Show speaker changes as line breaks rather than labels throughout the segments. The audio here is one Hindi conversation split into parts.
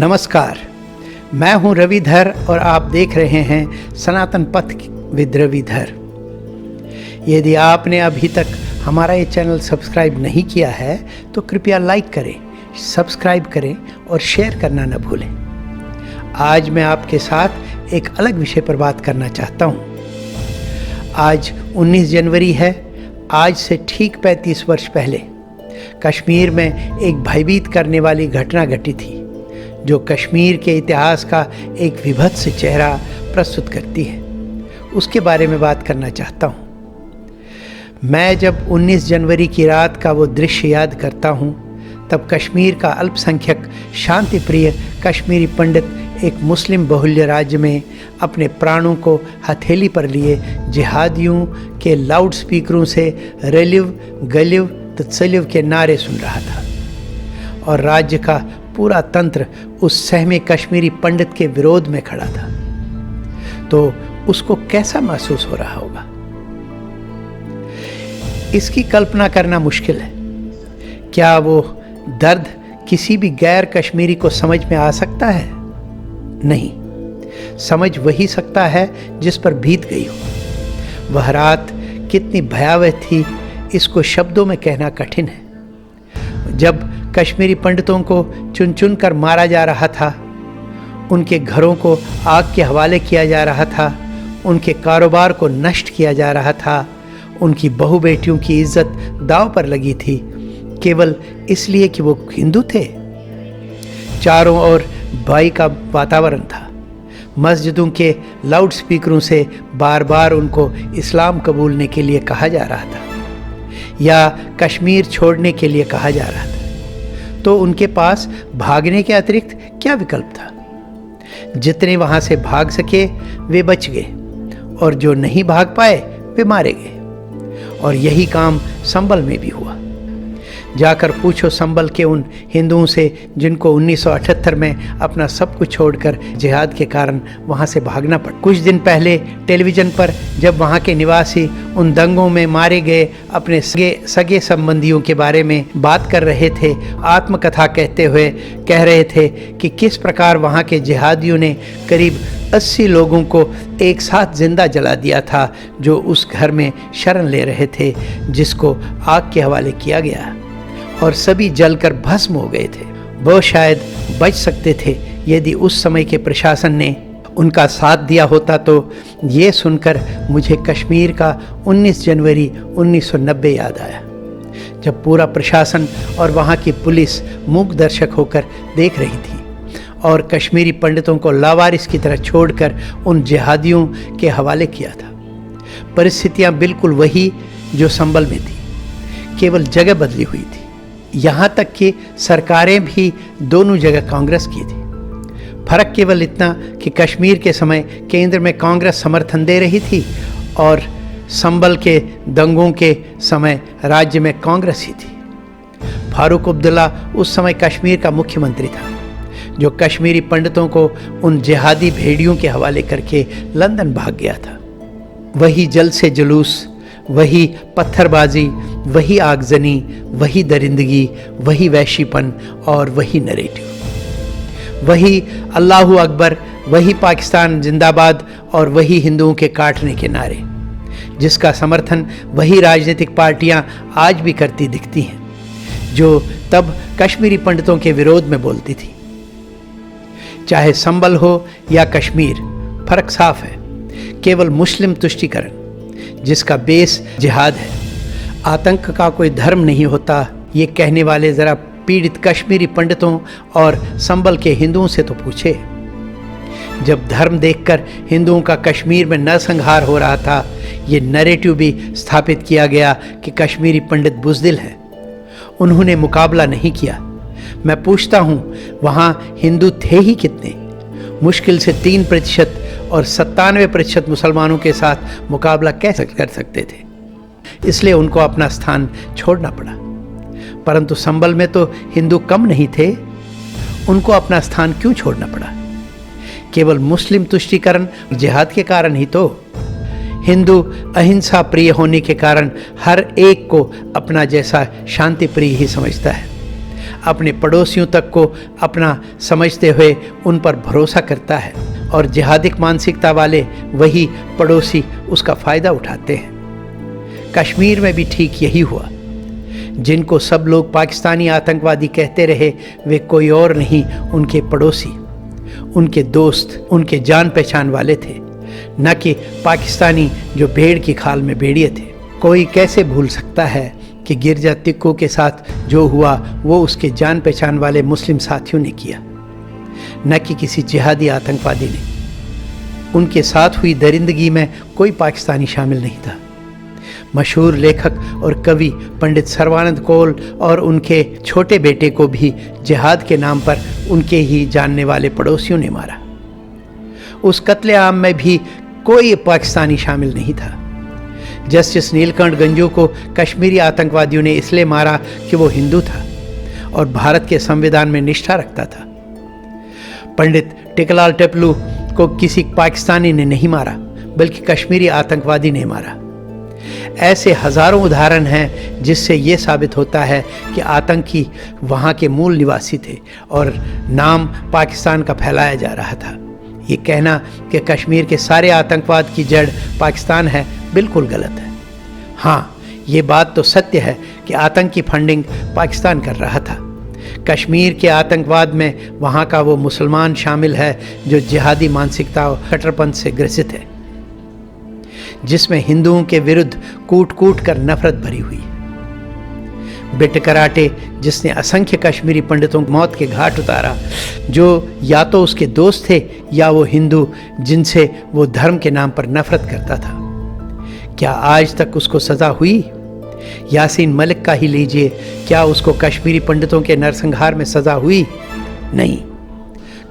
नमस्कार, मैं हूं रविधर और आप देख रहे हैं सनातन पथ विद रविधर। यदि आपने अभी तक हमारा ये चैनल सब्सक्राइब नहीं किया है तो कृपया लाइक करें, सब्सक्राइब करें और शेयर करना न भूलें। आज मैं आपके साथ एक अलग विषय पर बात करना चाहता हूँ। आज 19 जनवरी है। आज से ठीक 35 वर्ष पहले कश्मीर में एक भयभीत करने वाली घटना घटी थी, जो कश्मीर के इतिहास का एक विभत्स चेहरा प्रस्तुत करती है। उसके बारे में बात करना चाहता हूँ। मैं जब 19 जनवरी की रात का वो दृश्य याद करता हूँ, तब कश्मीर का अल्पसंख्यक शांति प्रिय कश्मीरी पंडित एक मुस्लिम बहुल्य राज्य में अपने प्राणों को हथेली पर लिए जिहादियों के लाउड स्पीकरों से रलिव गलिव तत्सलिव के नारे सुन रहा था, और राज्य का पूरा तंत्र उस सहमे कश्मीरी पंडित के विरोध में खड़ा था। तो उसको कैसा महसूस हो रहा होगा, इसकी कल्पना करना मुश्किल है। क्या वो दर्द किसी भी गैर कश्मीरी को समझ में आ सकता है? नहीं, समझ वही सकता है जिस पर बीत गई हो। वह रात कितनी भयावह थी, इसको शब्दों में कहना कठिन है। जब कश्मीरी पंडितों को चुन चुन कर मारा जा रहा था, उनके घरों को आग के हवाले किया जा रहा था, उनके कारोबार को नष्ट किया जा रहा था, उनकी बहू बेटियों की इज्जत दांव पर लगी थी, केवल इसलिए कि वो हिंदू थे। चारों ओर भय का वातावरण था। मस्जिदों के लाउड स्पीकरों से बार बार उनको इस्लाम कबूलने के लिए कहा जा रहा था या कश्मीर छोड़ने के लिए कहा जा रहा था। तो उनके पास भागने के अतिरिक्त क्या विकल्प था? जितने वहां से भाग सके वे बच गए, और जो नहीं भाग पाए वे मारे गए। और यही काम संबल में भी हुआ। जाकर पूछो संबल के उन हिंदुओं से जिनको 1978 में अपना सब कुछ छोड़कर जिहाद के कारण वहां से भागना पड़ा। कुछ दिन पहले टेलीविज़न पर जब वहां के निवासी उन दंगों में मारे गए अपने सगे संबंधियों के बारे में बात कर रहे थे, आत्मकथा कहते हुए कह रहे थे कि किस प्रकार वहां के जिहादियों ने करीब 80 लोगों को एक साथ जिंदा जला दिया था, जो उस घर में शरण ले रहे थे, जिसको आग के हवाले किया गया, और सभी जलकर भस्म हो गए थे। वो शायद बच सकते थे यदि उस समय के प्रशासन ने उनका साथ दिया होता। तो ये सुनकर मुझे कश्मीर का 19 जनवरी 1990 याद आया, जब पूरा प्रशासन और वहाँ की पुलिस मूक दर्शक होकर देख रही थी और कश्मीरी पंडितों को लावारिस की तरह छोड़कर उन जिहादियों के हवाले किया था। परिस्थितियाँ बिल्कुल वही जो संबल में थी, केवल जगह बदली हुई थी। यहाँ तक कि सरकारें भी दोनों जगह कांग्रेस की थी। फर्क केवल इतना कि कश्मीर के समय केंद्र में कांग्रेस समर्थन दे रही थी और संबल के दंगों के समय राज्य में कांग्रेस ही थी। फारूक अब्दुल्ला उस समय कश्मीर का मुख्यमंत्री था, जो कश्मीरी पंडितों को उन जिहादी भेड़ियों के हवाले करके लंदन भाग गया था। वही जल से जुलूस, वही पत्थरबाजी, वही आगजनी, वही दरिंदगी, वही वैशीपन और वही नरेटिव, वही अल्लाहू अकबर, वही पाकिस्तान जिंदाबाद और वही हिंदुओं के काटने के नारे, जिसका समर्थन वही राजनीतिक पार्टियां आज भी करती दिखती हैं, जो तब कश्मीरी पंडितों के विरोध में बोलती थी। चाहे संबल हो या कश्मीर, फर्क साफ है, केवल मुस्लिम तुष्टीकरण, जिसका बेस जिहाद है। आतंक का कोई धर्म नहीं होता, ये कहने वाले ज़रा पीड़ित कश्मीरी पंडितों और संबल के हिंदुओं से तो पूछे। जब धर्म देखकर हिंदुओं का कश्मीर में नरसंहार हो रहा था, ये नैरेटिव भी स्थापित किया गया कि कश्मीरी पंडित बुज़दिल हैं, उन्होंने मुकाबला नहीं किया। मैं पूछता हूँ, वहाँ हिंदू थे ही कितने? मुश्किल से 3% और 97% मुसलमानों के साथ मुकाबला कैसे कर सकते थे? इसलिए उनको अपना स्थान छोड़ना पड़ा। परंतु संबल में तो हिंदू कम नहीं थे, उनको अपना स्थान क्यों छोड़ना पड़ा? केवल मुस्लिम तुष्टीकरण, जिहाद के कारण ही तो। हिंदू अहिंसा प्रिय होने के कारण हर एक को अपना जैसा शांति प्रिय ही समझता है। अपने पड़ोसियों तक को अपना समझते हुए उन पर भरोसा करता है और जिहादिक मानसिकता वाले वही पड़ोसी उसका फ़ायदा उठाते हैं। कश्मीर में भी ठीक यही हुआ। जिनको सब लोग पाकिस्तानी आतंकवादी कहते रहे वे कोई और नहीं, उनके पड़ोसी, उनके दोस्त, उनके जान पहचान वाले थे, न कि पाकिस्तानी जो भेड़ की खाल में भेड़िए थे। कोई कैसे भूल सकता है कि गिरजा तिक्को के साथ जो हुआ वो उसके जान पहचान वाले मुस्लिम साथियों ने किया, न कि किसी जिहादी आतंकवादी ने। उनके साथ हुई दरिंदगी में कोई पाकिस्तानी शामिल नहीं था। मशहूर लेखक और कवि पंडित सर्बानंद कौल और उनके छोटे बेटे को भी जिहाद के नाम पर उनके ही जानने वाले पड़ोसियों ने मारा। उस कत्लेआम में भी कोई पाकिस्तानी शामिल नहीं था। जस्टिस नीलकंठ गंजू को कश्मीरी आतंकवादियों ने इसलिए मारा कि वो हिंदू था और भारत के संविधान में निष्ठा रखता था। पंडित टिकलाल टेपलू को किसी पाकिस्तानी ने नहीं मारा, बल्कि कश्मीरी आतंकवादी ने मारा। ऐसे हजारों उदाहरण हैं जिससे ये साबित होता है कि आतंकी वहाँ के मूल निवासी थे और नाम पाकिस्तान का फैलाया जा रहा था। ये कहना कि कश्मीर के सारे आतंकवाद की जड़ पाकिस्तान है बिल्कुल गलत है। हाँ, ये बात तो सत्य है कि आतंकी फंडिंग पाकिस्तान कर रहा था। कश्मीर के आतंकवाद में वहाँ का वो मुसलमान शामिल है जो जिहादी मानसिकता और कट्टरपंथ से ग्रसित है, जिसमें हिंदुओं के विरुद्ध कूट कूट कर नफरत भरी हुई है। बिट कराटे जिसने असंख्य कश्मीरी पंडितों को मौत के घाट उतारा, जो या तो उसके दोस्त थे या वो हिंदू जिनसे वो धर्म के नाम पर नफरत करता था। क्या आज तक उसको सज़ा हुई? यासीन मलिक का ही लीजिए, क्या उसको कश्मीरी पंडितों के नरसंहार में सज़ा हुई? नहीं।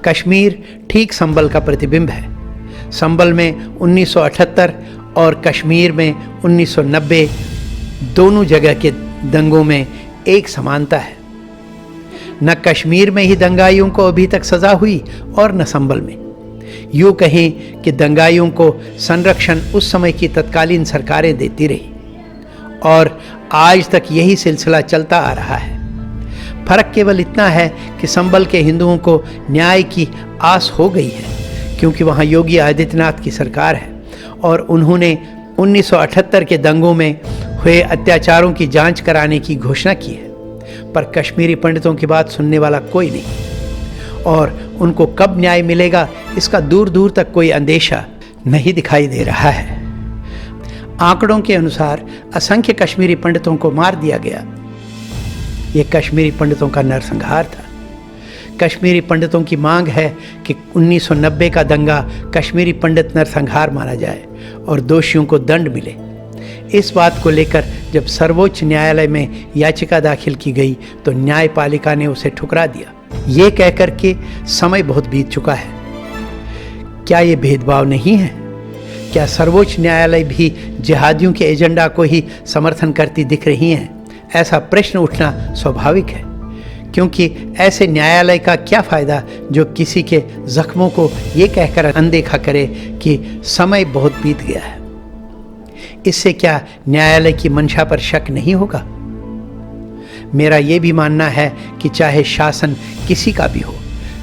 कश्मीर ठीक संभल का प्रतिबिंब है। संभल में 1978 और कश्मीर में 1990 दोनों जगह के दंगों में एक समानता है। न कश्मीर में ही दंगाइयों को अभी तक सज़ा हुई और न संभल में। यूँ कहें कि दंगाइयों को संरक्षण उस समय की तत्कालीन सरकारें देती रही और आज तक यही सिलसिला चलता आ रहा है। फर्क केवल इतना है कि संभल के हिंदुओं को न्याय की आस हो गई है, क्योंकि वहाँ योगी आदित्यनाथ की सरकार है और उन्होंने 1978 के दंगों में हुए अत्याचारों की जांच कराने की घोषणा की है। पर कश्मीरी पंडितों की बात सुनने वाला कोई नहीं और उनको कब न्याय मिलेगा इसका दूर दूर तक कोई अंदेशा नहीं दिखाई दे रहा है। आंकड़ों के अनुसार असंख्य कश्मीरी पंडितों को मार दिया गया। ये कश्मीरी पंडितों का नरसंहार था। कश्मीरी पंडितों की मांग है कि 1990 का दंगा कश्मीरी पंडित नरसंहार माना जाए और दोषियों को दंड मिले। इस बात को लेकर जब सर्वोच्च न्यायालय में याचिका दाखिल की गई तो न्यायपालिका ने उसे ठुकरा दिया, ये कहकर के समय बहुत बीत चुका है। क्या ये भेदभाव नहीं है? क्या सर्वोच्च न्यायालय भी जिहादियों के एजेंडा को ही समर्थन करती दिख रही हैं? ऐसा प्रश्न उठना स्वाभाविक है, क्योंकि ऐसे न्यायालय का क्या फ़ायदा जो किसी के जख्मों को ये कहकर अनदेखा करे कि समय बहुत बीत गया है। इससे क्या न्यायालय की मंशा पर शक नहीं होगा? मेरा ये भी मानना है कि चाहे शासन किसी का भी हो,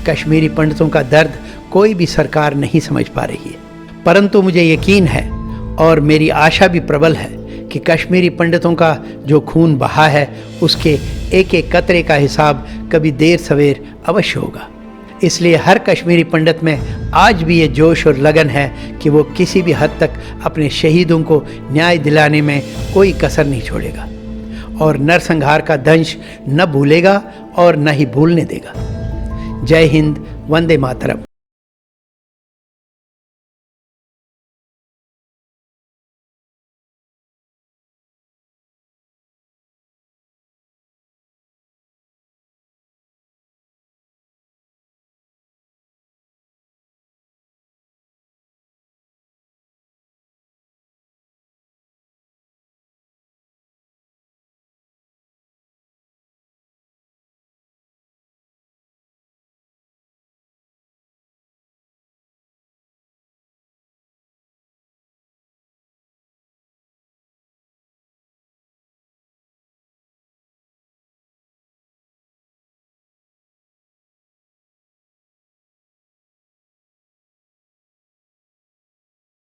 कश्मीरी पंडितों का दर्द कोई भी सरकार नहीं समझ पा रही है। परंतु मुझे यकीन है और मेरी आशा भी प्रबल है कि कश्मीरी पंडितों का जो खून बहा है उसके एक एक कतरे का हिसाब कभी देर सवेर अवश्य होगा। इसलिए हर कश्मीरी पंडित में आज भी ये जोश और लगन है कि वो किसी भी हद तक अपने शहीदों को न्याय दिलाने में कोई कसर नहीं छोड़ेगा और नरसंहार का दंश न भूलेगा और न ही भूलने देगा। जय हिंद, वंदे मातरम।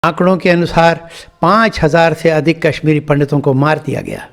आंकड़ों के अनुसार 5,000 से अधिक कश्मीरी पंडितों को मार दिया गया।